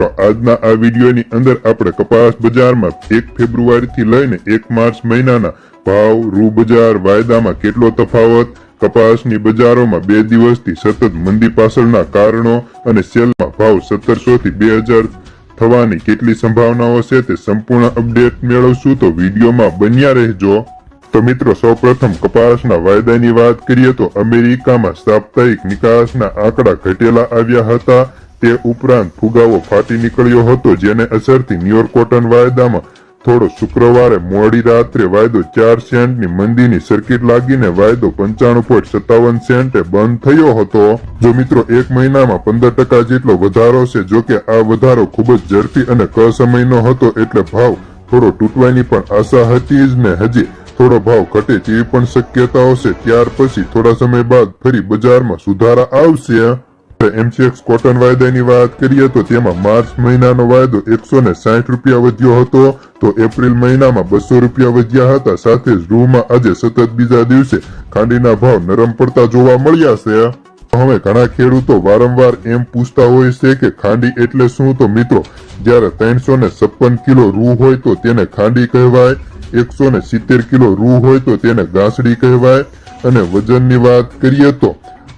તો આજના આ વિડીયોની અંદર આપણે કપાસ બજારમાં 1 ફેબ્રુઆરીથી લઈને 1 માર્ચ મહિનાના ભાવ, રૂ બજાર, વાયદામાં કેટલો તફાવત, કપાસની બજારોમાં 2 દિવસથી સતત મંદી પાછળના કારણો અને સેલમાં ભાવ 1700 થી 2000 થવાની કેટલી સંભાવનાઓ છે તે સંપૂર્ણ અપડેટ મેળવશું, તો વિડીયોમાં બન્યા રહેજો। તો મિત્રો, સૌપ્રથમ કપાસના વાયદાની વાત કરીએ તો અમેરિકામાં સાપ્તાહિક નિકાસના આંકડા ઘટેલા આવ્યા હતા। તે ઉપરાંત ફુગાવો ફાટી નીકળ્યો હતો, જેને અસરથી ન્યુયોર્ક કોટન વાયદામાં થોડો શુક્રવારે મોડી રાત્રે વાયદો 4 સેન્ટની મંદીની સર્કિટ લાગીને વાયદો 95.57 સેન્ટે બંધ થયો હતો। જો મિત્રો, 1 મહિનામાં 15% જેટલો વધારો છે। જો કે આ વધારો ખૂબ જ ઝડપી અને કસમયનો હતો, એટલે ભાવ થોડો તૂટવાની પણ આશા હતી જ ને હજી થોડો ભાવ ઘટે તેવી પણ શક્યતાઓ છે। ત્યાર પછી થોડા સમય બાદ ફરી બજારમાં સુધારા આવશે। MCX કોટન વાયદાની વાત કરીએ તો તેમાં માર્ચ મહિનાનો વાયદો 160 રૂપિયા વધ્યો હતો, તો એપ્રિલ મહિનામાં 200 રૂપિયા વધ્યા હતા। સાથે જ રૂમાં આજે સતત બીજા દિવસે ખાંડીના ભાવ નરમ પડતા જોવા મળ્યા છે। હવે ઘણા ખેડૂતો વારંવાર એમ પૂછતા હોય છે કે ખાંડી એટલે શું? તો મિત્રો, જ્યારે 356 કિલો રૂ હોય તો તેને ખાંડી કહેવાય, 170 કિલો રૂ હોય તો તેને ગાંસડી કહેવાય। અને વજનની વાત કરીએ તો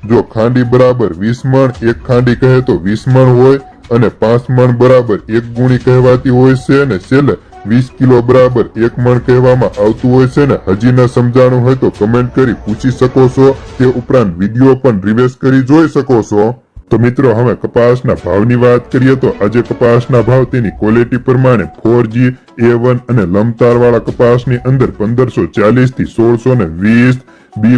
જો ખાંડી બરાબર 20 મણ, એક ખાંડી કહે તો 20 મણ હોય અને 5 મણ બરાબર 1 ગુણી કહેવાતી હોય છે, અને છેલ્લે 20 કિલો બરાબર 1 મણ કહેવામાં આવતું હોય છે ને હજી ન સમજાણું હોય તો કમેન્ટ કરી પૂછી શકો છો। તે ઉપરાંત વિડીયો પણ રિવાઇઝ કરી જોઈ શકો છો। તો મિત્રો, હવે કપાસના ભાવની વાત કરીએ તો આજે કપાસના ભાવ તેની ક્વોલિટી પ્રમાણે 4G, A1 અને લંબતારવાળા કપાસની અંદર 1540 થી 1620, B+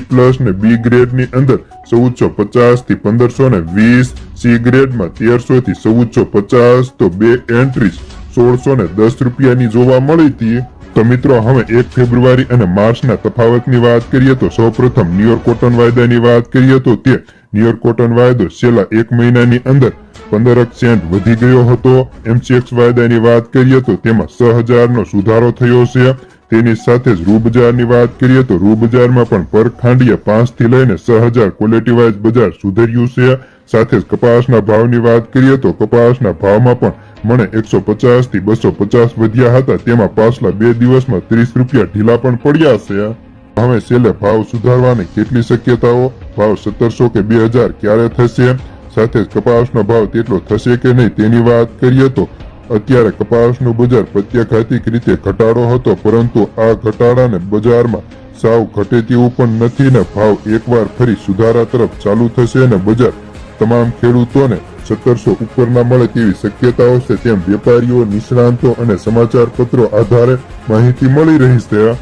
ને B ગ્રેડની અંદર 1450 થી 1520, C ગ્રેડમાં 1300 થી 1450, તો બે એન્ટ્રીઝ 1610 રૂપિયાની જોવા મળી હતી। તો મિત્રો, હવે 1 ફેબ્રુઆરી અને માર્ચના તફાવતની વાત કરીએ તો સૌપ્રથમ ન્યુયોર્ક કોટન વાયદાની વાત કરીએ તો તે ન્યુયોર્ક કોટન વાયદો છેલ્લા 1 મહિનાની અંદર 15 સેન્ટ વધી ગયો હતો। MCX વાયદાની વાત કરીએ તો તેમાં 6000 નો સુધારો થયો છે। તેની સાથે જ રૂ બજારની વાત કરીએ તો રૂ બજારમાં પણ પર ખાંડીએ 5 થી લઈને 6000 ક્વોલિટી વાઇઝ બજાર સુધર્યું છે। સાથે જ કપાસના ભાવની વાત કરીએ તો કપાસના ભાવમાં પણ મને 150 થી 250 વધ્યા હતા, તેમાં પાછલા 2 દિવસમાં 30 રૂપિયા ઢીલા પણ પડ્યા છે। હવે છેલ્લે ભાવ સુધારવાની કેટલી શક્યતાઓ, ભાવ 1700 કે 2000 ક્યારે થશે, સાથે જ કપાસનો ભાવ તેટલો થશે કે નહીં તેની વાત કરીએ તો અત્યારે કપાસનું બજાર પ્રત્યાઘાતિક રીતે ઘટાડો હતો, પરંતુ આ ઘટાડાને બજારમાં સાવ ઘટે તેવું પણ નથી ને ભાવ એકવાર ફરી સુધારા તરફ ચાલુ થશે અને બજાર તમામ ખેડૂતોને 1700 ઉપરના મળે તેવી શક્યતાઓ છે, તેમ વેપારીઓ, નિષ્ણાંતો અને સમાચાર પત્રો આધારે માહિતી મળી રહી છે।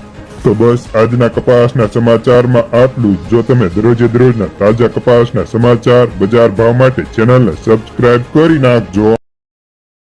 તો બસ આજના કપાસના સમાચારમાં આટલું જ। જો તમે દરરોજના તાજા કપાસના સમાચાર, બજાર ભાવ માટે ચેનલને સબસ્ક્રાઇબ કરી નાખજો।